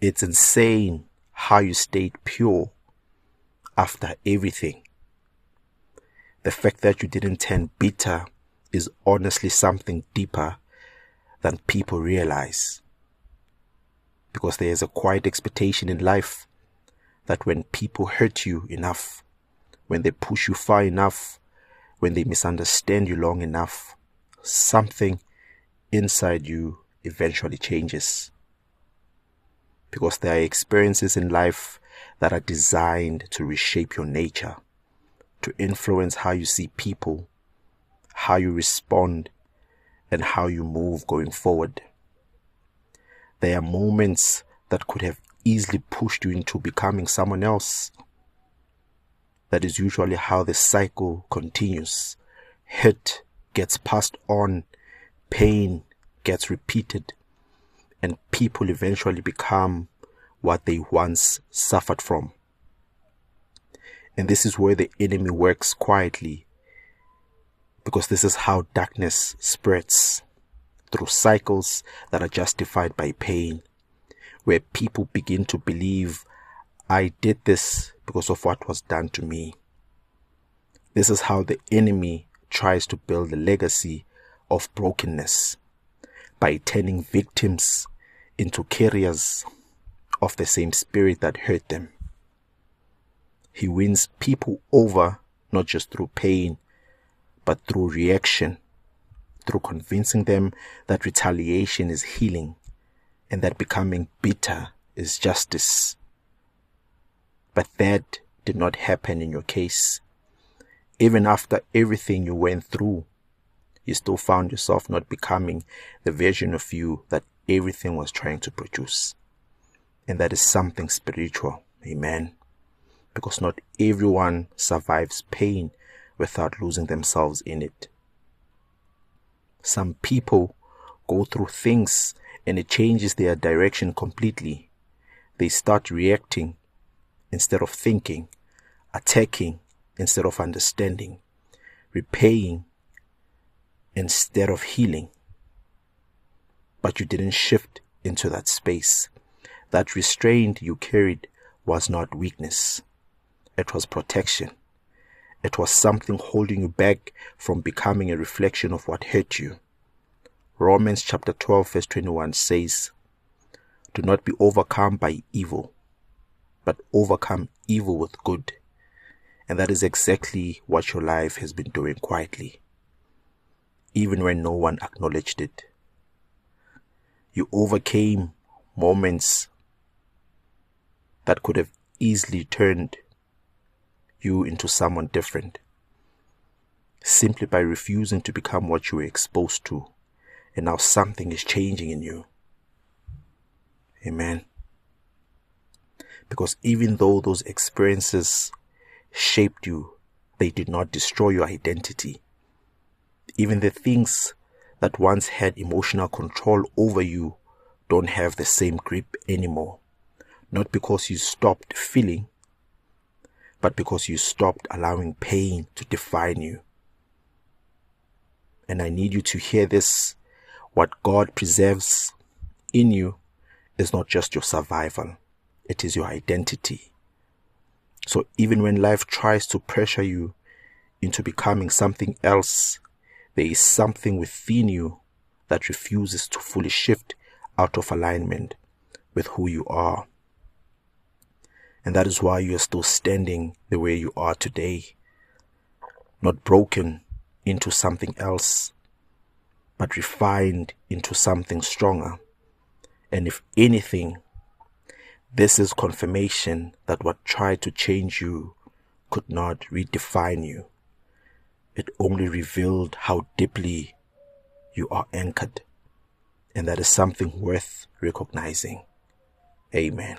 It's insane how you stayed pure after everything. The fact that you didn't turn bitter is honestly something deeper than people realize. Because there is a quiet expectation in life that when people hurt you enough, when they push you far enough, when they misunderstand you long enough, something inside you eventually changes. Because there are experiences in life that are designed to reshape your nature, to influence how you see people, how you respond, and how you move going forward. There are moments that could have easily pushed you into becoming someone else. That is usually how the cycle continues. Hurt gets passed on, pain gets repeated, and people eventually become what they once suffered from. And this is where the enemy works quietly, because this is how darkness spreads, through cycles that are justified by pain, where people begin to believe, I did this because of what was done to me. This is how the enemy tries to build a legacy of brokenness, by turning victims into carriers of the same spirit that hurt them. He wins people over not just through pain, but through reaction, through convincing them that retaliation is healing and that becoming bitter is justice. But that did not happen in your case. Even after everything you went through, you still found yourself not becoming the version of you that everything was trying to produce. And that is something spiritual. Amen. Because not everyone survives pain without losing themselves in it. Some people go through things and it changes their direction completely. They start reacting instead of thinking, attacking instead of understanding, repaying instead of healing. But you didn't shift into that space. That restraint you carried was not weakness. It was protection. It was something holding you back from becoming a reflection of what hurt you. Romans chapter 12 verse 21 says, do not be overcome by evil, but overcome evil with good. And that is exactly what your life has been doing quietly, even when no one acknowledged it. You overcame moments that could have easily turned you into someone different, simply by refusing to become what you were exposed to. And now something is changing in you. Amen. Because even though those experiences shaped you, they did not destroy your identity. Even the things that once had emotional control over you don't have the same grip anymore. Not because you stopped feeling, but because you stopped allowing pain to define you. And I need you to hear this. What God preserves in you is not just your survival. It is your identity. So even when life tries to pressure you into becoming something else, there is something within you that refuses to fully shift out of alignment with who you are. And that is why you are still standing the way you are today, not broken into something else, but refined into something stronger. And if anything, this is confirmation that what tried to change you could not redefine you. It only revealed how deeply you are anchored. And that is something worth recognizing. Amen.